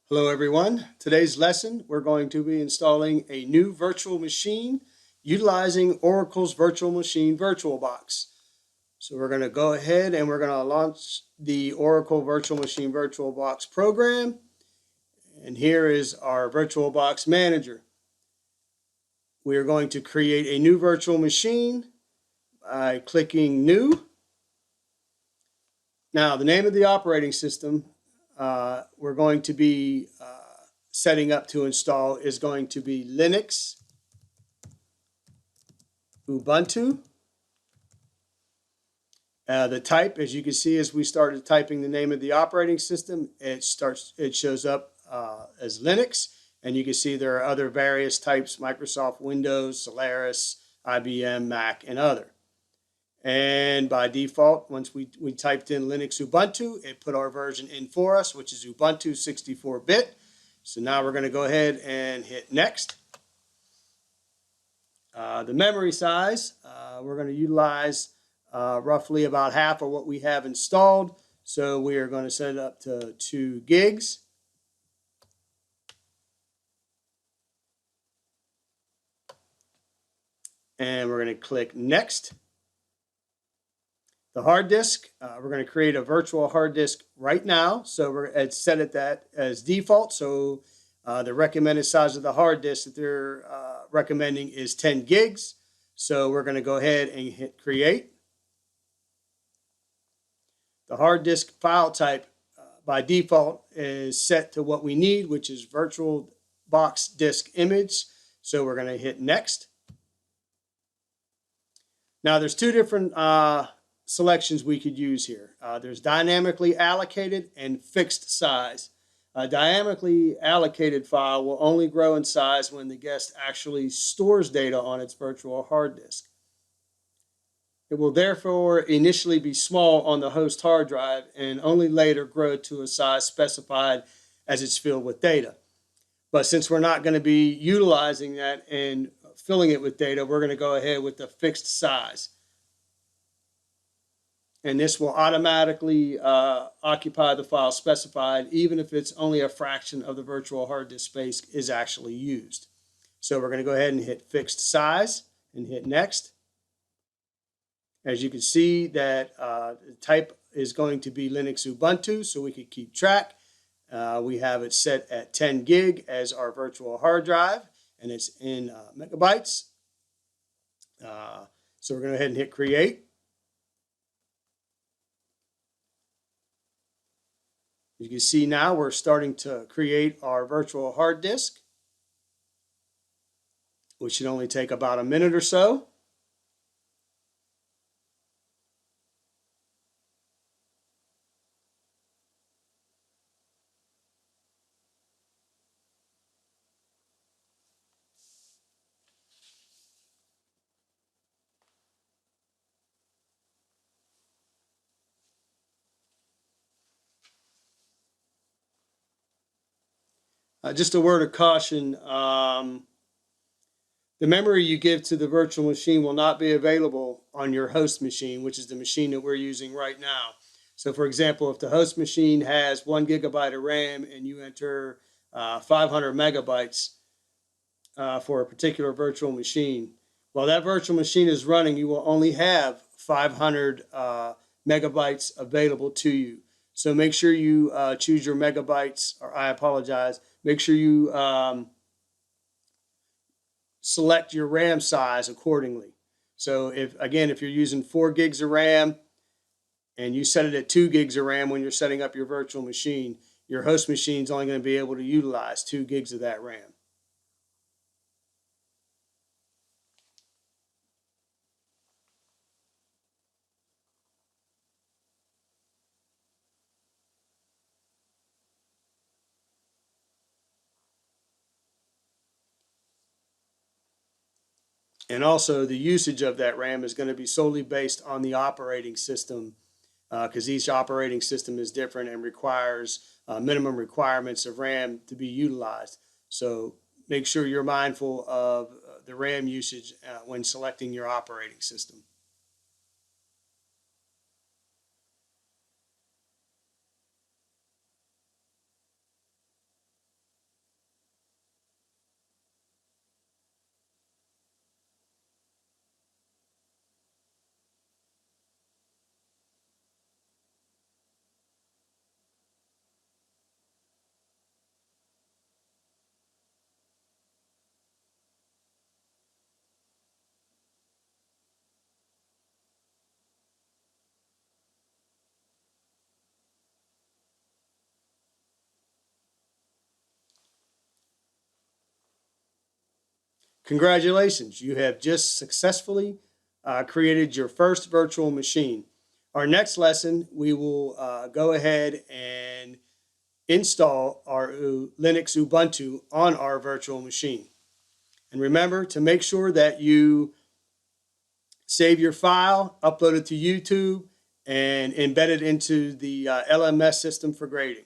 Hello everyone. Today's lesson we're going to be installing a new virtual machine utilizing Oracle's virtual machine VirtualBox. So we're going to go ahead and we're going to launch the Oracle Virtual Machine VirtualBox program. And here is our VirtualBox manager. We are going to create a new virtual machine by clicking New. Now the name of the operating system we're going to be setting up to install is going to be Linux, Ubuntu. The type, as you can see, as we started typing the name of the operating system, it shows up as Linux, and you can see there are other various types: Microsoft Windows, Solaris, IBM, Mac, and other. And by default, once we typed in Linux Ubuntu, it put our version in for us, which is Ubuntu 64-bit. So now we're going to go ahead and hit Next. The memory size, we're going to utilize roughly about half of what we have installed. So we are going to set it up to 2 gigs. And we're going to click Next. The hard disk, we're going to create a virtual hard disk right now. So we're set it that as default. So the recommended size of the hard disk that they're recommending is 10 gigs. So we're going to go ahead and hit Create. The hard disk file type by default is set to what we need, which is VirtualBox disk image. So we're going to hit Next. Now there's two different selections we could use here. There's dynamically allocated and fixed size. A dynamically allocated file will only grow in size when the guest actually stores data on its virtual hard disk. It will therefore initially be small on the host hard drive and only later grow to a size specified as it's filled with data. But since we're not going to be utilizing that and filling it with data, we're going to go ahead with the fixed size. And this will automatically occupy the file specified, even if it's only a fraction of the virtual hard disk space is actually used. So we're going to go ahead and hit Fixed Size and hit Next. As you can see, that the type is going to be Linux Ubuntu, so we could keep track. We have it set at 10 gig as our virtual hard drive, and it's in megabytes. So we're going to go ahead and hit Create. You can see now we're starting to create our virtual hard disk, which should only take about a minute or so. Just a word of caution. The memory you give to the virtual machine will not be available on your host machine, which is the machine that we're using right now. So for example, if the host machine has 1 gigabyte of RAM and you enter 500 megabytes for a particular virtual machine, while that virtual machine is running, you will only have 500 megabytes available to you. So make sure you choose your megabytes, or I apologize, make sure you select your RAM size accordingly. So if you're using 4 gigs of RAM and you set it at 2 gigs of RAM when you're setting up your virtual machine, your host machine is only going to be able to utilize 2 gigs of that RAM. And also the usage of that RAM is going to be solely based on the operating system, because each operating system is different and requires minimum requirements of RAM to be utilized. So make sure you're mindful of the RAM usage when selecting your operating system. Congratulations, you have just successfully created your first virtual machine. Our next lesson, we will go ahead and install our Linux Ubuntu on our virtual machine. And remember to make sure that you save your file, upload it to YouTube, and embed it into the LMS system for grading.